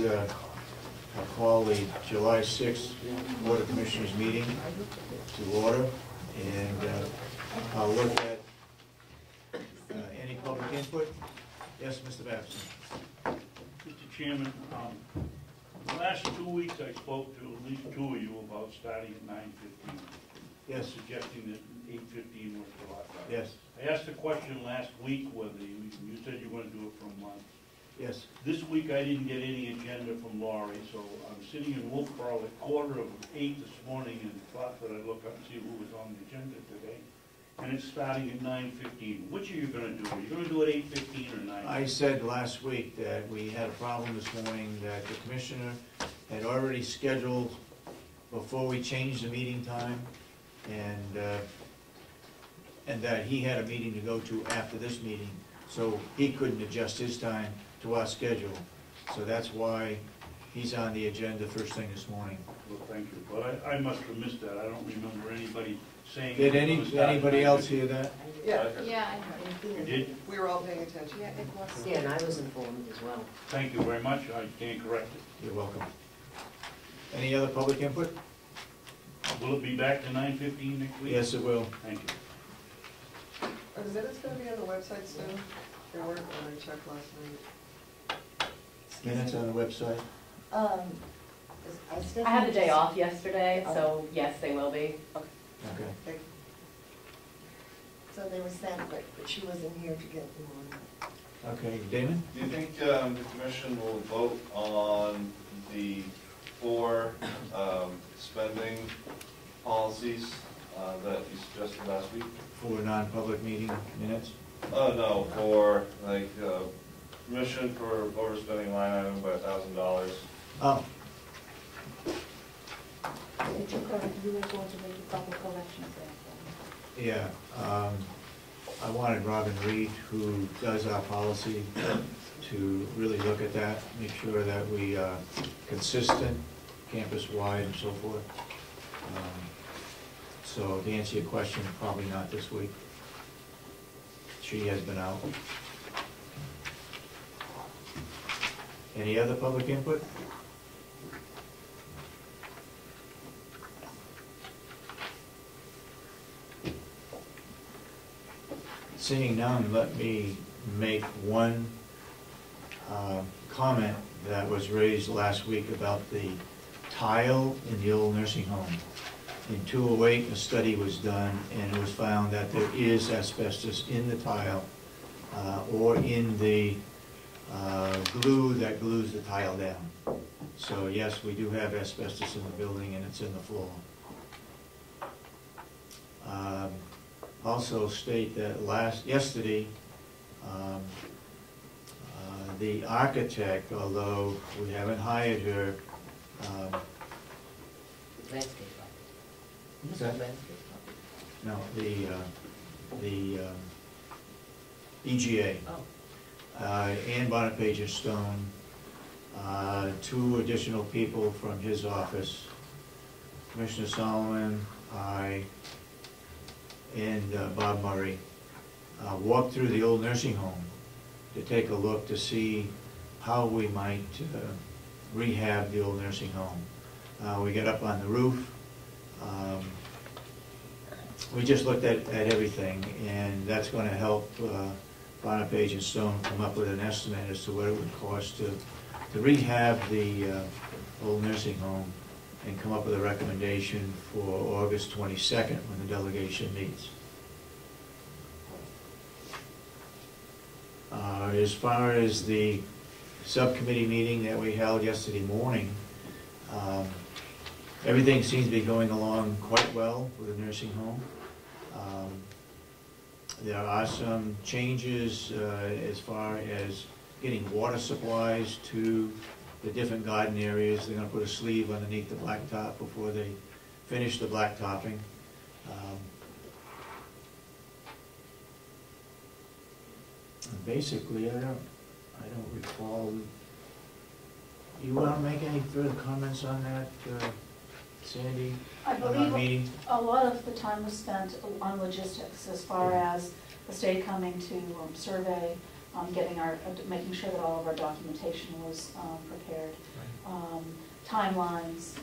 I'll call the July 6th Board of Commissioners meeting to order, and I'll look at any public input. Yes, Mr. Babson. Mr. Chairman, the last 2 weeks I spoke to at least two of you about starting at 9:15. Yes. Suggesting that 8:15 was a lot better. Yes. I asked a question last week whether you said you were going to do it for a month. Yes. This week I didn't get any agenda from Laurie, so I'm sitting in Wolfboro at 7:45 this morning and thought that I'd look up and see who was on the agenda today. And it's starting at 9:15. Which are you going to do? Are you going to do it 8:15 or 9? I said last week that we had a problem this morning, that the commissioner had already scheduled before we changed the meeting time, and that he had a meeting to go to after this meeting, so he couldn't adjust his time to our schedule. So that's why he's on the agenda first thing this morning. Well, thank you. But I must have missed that. I don't remember anybody saying. Did anybody else hear that? Yeah. Yeah, I heard. You did? We were all paying attention. Yeah, it was. Yeah, and I was informed as well. Thank you very much. I can't correct it. You're welcome. Any other public input? Will it be back to 9:15 next week? Yes, it will. Thank you. Are the minutes going to be on the website soon? They weren't when I checked last night. Minutes on the website? I had a day off yesterday, so yes, they will be. Okay. Thank you. So they were sent, but she wasn't here to get them on. Okay, Damon? Do you think the commission will vote on the 4 spending policies that you suggested last week? For non-public meeting minutes? Oh, no, for like commission for overspending line item by $1,000. Oh, You were going to make a couple corrections there. yeah. I wanted Robin Reed, who does our policy, to really look at that, make sure that we are consistent, campus-wide and so forth. So to answer your question, probably not this week. She has been out. Any other public input? Seeing none, let me make one comment that was raised last week about the tile in the old nursing home. In 2008, a study was done, and it was found that there is asbestos in the tile or in the glue that glues the tile down. So yes, we do have asbestos in the building, and it's in the floor. Also state that yesterday, the architect, although we haven't hired her, Landscape. What's that? Landscape. no, the EGA, and Bonapage and Stone, 2 additional people from his office, Commissioner Solomon, I, and Bob Murray, walked through the old nursing home to take a look to see how we might rehab the old nursing home. We got up on the roof. We just looked at everything, and that's going to help Bonapage and Stone come up with an estimate as to what it would cost to rehab the old nursing home, and come up with a recommendation for August 22nd when the delegation meets. As far as the subcommittee meeting that we held yesterday morning, everything seems to be going along quite well with the nursing home. There are some changes as far as getting water supplies to the different garden areas. They're going to put a sleeve underneath the blacktop before they finish the blacktopping. Basically, I don't recall. You want to make any further comments on that, Sandy? I believe a lot of the time was spent on logistics, as far as the state coming to survey, making sure that all of our documentation was prepared. timelines.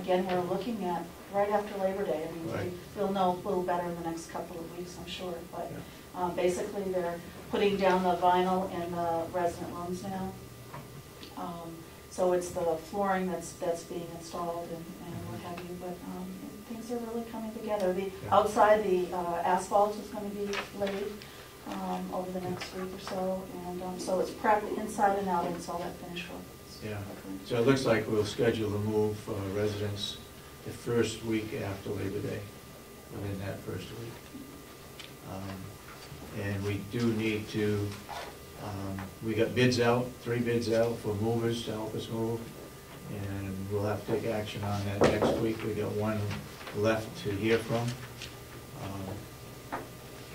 Again, we're looking at right after Labor Day. I mean, Right. we'll know a little better in the next couple of weeks, I'm sure. But Yeah. basically, they're putting down the vinyl in the resident rooms now. So it's the flooring that's being installed and what have you, but things are really coming together. The Yeah. outside, the asphalt is going to be laid over the next week or so, and so it's prepped inside and out, and it's all that finished work. Yeah. So it looks like we'll schedule the move for residents the first week after Labor Day, within that first week. And we do need to, we got bids out, 3 bids out for movers to help us move, and we'll have to take action on that next week. We got 1 left to hear from.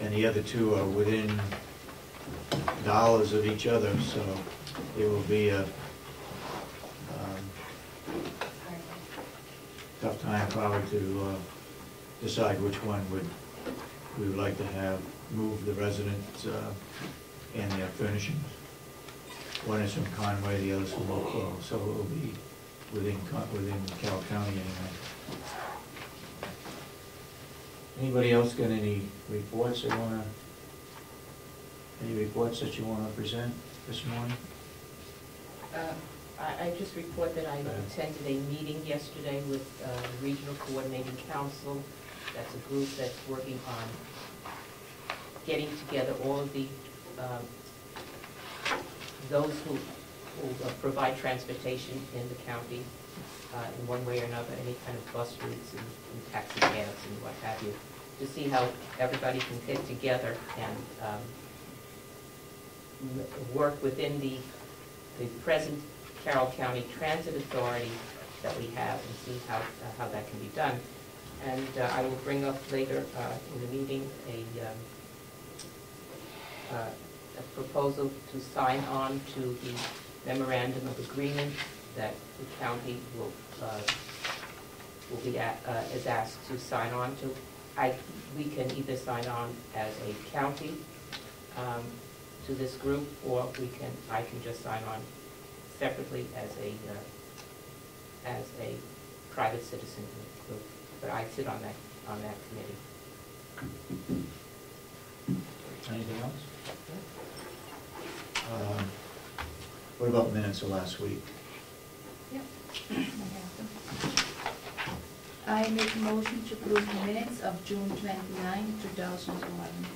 And the other 2 are within dollars of each other, so it will be a tough time probably to decide which one we would like to have move the residents and their furnishings. One is from Conway, the other's from Oak Grove, so it will be within Carroll County anyway. Anybody else got any reports they wanna, any reports that you wanna present this morning? I just report that I attended a meeting yesterday with the Regional Coordinating Council. That's a group that's working on getting together all of the, those who provide transportation in the county in one way or another, any kind of bus routes and taxi cabs and what have you, to see how everybody can get together and work within the present Carroll County Transit Authority that we have and see how that can be done. And I will bring up later in the meeting a proposal to sign on to the memorandum of agreement that the county will be is asked to sign on to. We can either sign on as a county to this group, or I can just sign on separately as a private citizen group. But I sit on that committee. Anything else? What about minutes of last week? Yep. I make a motion to approve the minutes of June 29, 2011.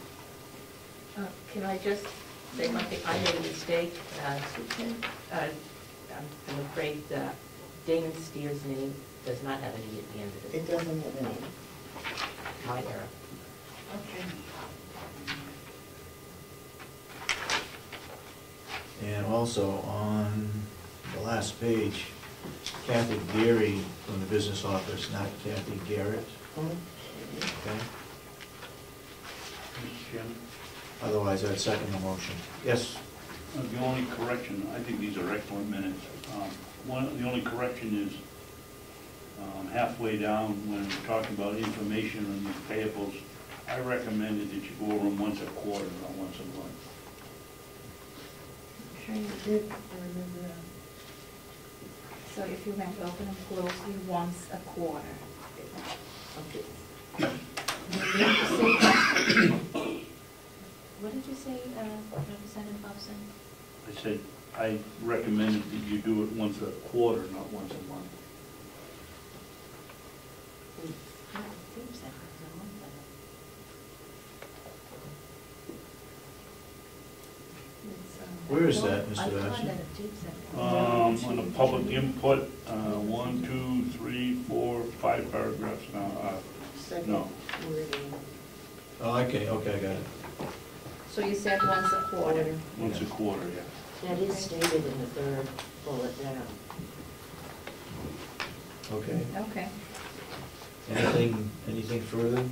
Can I just say one thing? I made a mistake. I'm afraid Damon Steer's name does not have an E at the end of it. It doesn't have any. My error. Okay. And also on the last page, Kathy Geary from the business office, not Kathy Garrett, okay? Mr. Chairman, Otherwise, I'd second the motion. Yes? the only correction, I think these are excellent minutes. The only correction is halfway down when we're talking about information on these payables. I recommended that you go over them once a quarter, not once a month. Sure you did. I remember that. So if you went open and closely once a quarter. Okay. What did you say, Representative Hobson? I said, I recommended that you do it once a quarter, not once a month. Where is that, I Mr. thought Ashton? that it did say. On the public input, 1, 2, 3, 4, 5 paragraphs now. Second No. wording. Oh, okay, I got it. So you said once a quarter. Once a quarter, yeah. That is stated in the third bullet down. Okay. Okay. Anything further?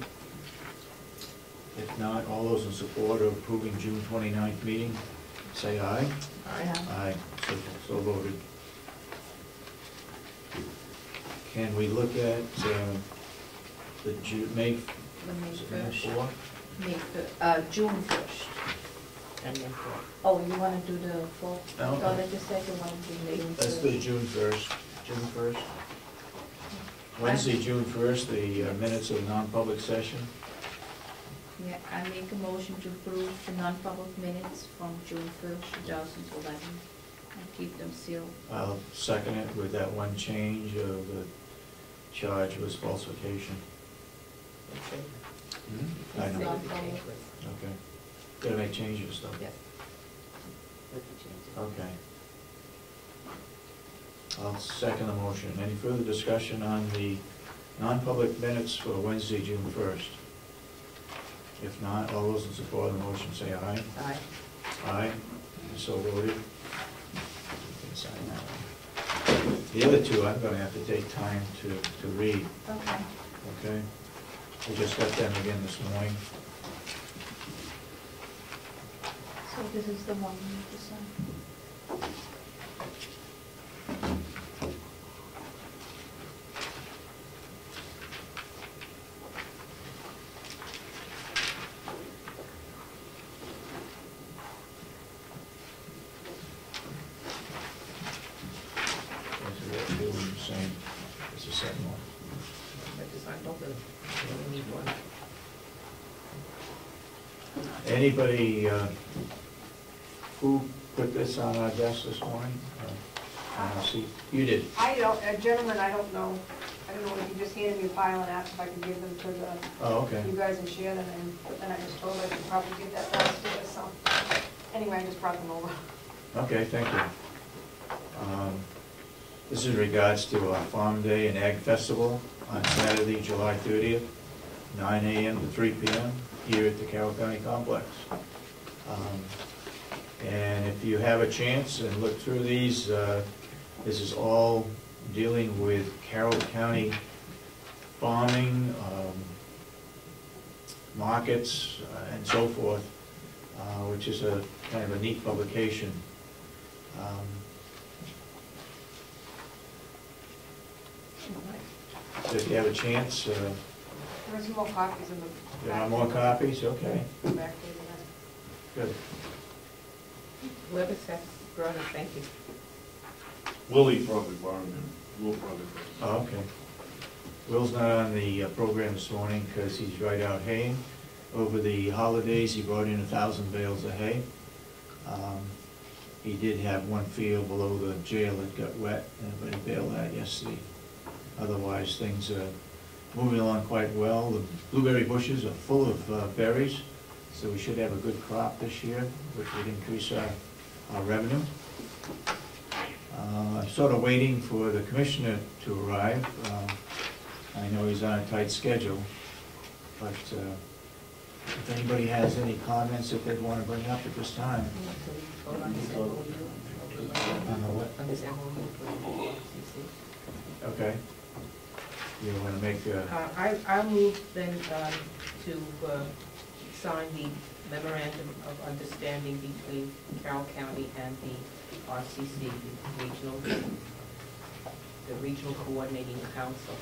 If not, all those in support of approving June 29th meeting, say aye. Aye, so voted. Can we look at the May The May is it May 1st. 4? June 1st. And then four. Oh, you want to do the 4th? I Okay. thought that you said you wanted to do May 1st. Let's do June 1st. June 1st? Wednesday, June 1st, the minutes of non-public session. Yeah, I make a motion to approve the non-public minutes from June 1st, 2011, and keep them sealed. I'll second it with that one change of the charge was falsification. I know. Okay. Gotta make changes, though. Yes. With the changes. Okay. I'll second the motion. Any further discussion on the non-public minutes for Wednesday, June 1st? If not, all those in support of the motion say aye. Aye. Aye. So voted. You can sign that one. The other two, I'm gonna have to take time to read, Okay. okay? I just got them again this morning. So this is the one you need to sign. Same, it's the second one. Have to sign both of them. You only need one. Anybody, who put this on our desk this morning? See, you did. I don't, gentlemen, I don't know if you just handed me a file and asked if I could give them to Oh, okay. you guys and share them, but then I was told I should probably give that downstairs, so, anyway, I just brought them over. Okay, thank you. This is in regards to our Farm Day and Ag Festival on Saturday, July 30th, 9 a.m. to 3 p.m. here at the Carroll County Complex. And if you have a chance and look through these, this is all dealing with Carroll County farming, markets, and so forth, which is a kind of a neat publication. So if you have a chance, There are some more copies in the. there are more copies, okay, Back there, yeah. good. Whoever said, brought it, thank you. Willie probably borrowed him. Will probably. Oh, okay. Will's not on the program this morning because he's right out haying. Over the holidays, he brought in 1,000 bales of hay. He did have one field below the jail that got wet, but he baled that yesterday. Otherwise, things are moving along quite well. The blueberry bushes are full of berries, so we should have a good crop this year, which would increase our revenue. I'm sort of waiting for the commissioner to arrive. I know he's on a tight schedule, but if anybody has any comments that they'd want to bring up at this time. Vote on this MOU. On the what? On this MOU for the CCC. Okay. You want to make I move then to sign the memorandum of understanding between Carroll County and the RCC, the Regional Coordinating Council.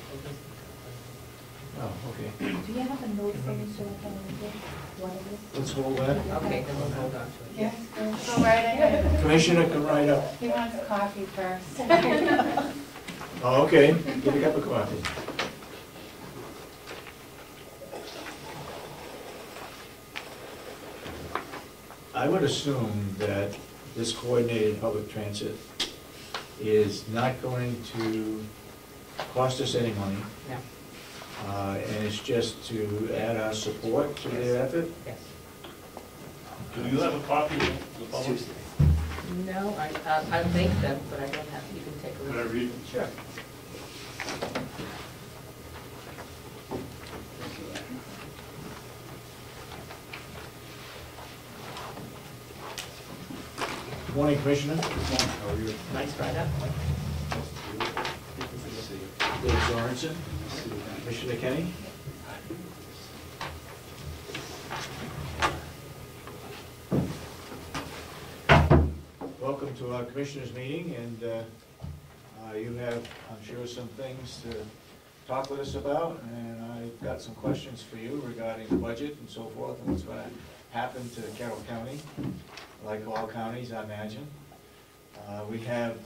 oh, okay. Do you have a note for me so I can read what it is? Let's hold that. Okay, then we'll hold on to it. Yes, go right ahead. Commissioner, come right up. He wants coffee first. Oh, okay. Get a cup of coffee. I would assume that this coordinated public transit is not going to cost us any money. No. And it's just to add our support to their effort. Yes. Do you have a copy of the public? No, I'll make them, but I don't have, you can take a look. Can I read it? Sure. Good morning, Commissioner. How are you? Nice write-up. Dave Sorensen. Commissioner Kenny. Welcome to our Commissioners meeting, and you have, I'm sure, some things to talk with us about, and I've got some questions for you regarding the budget and so forth, and what's going to happen to Carroll County, like all counties, I imagine. We have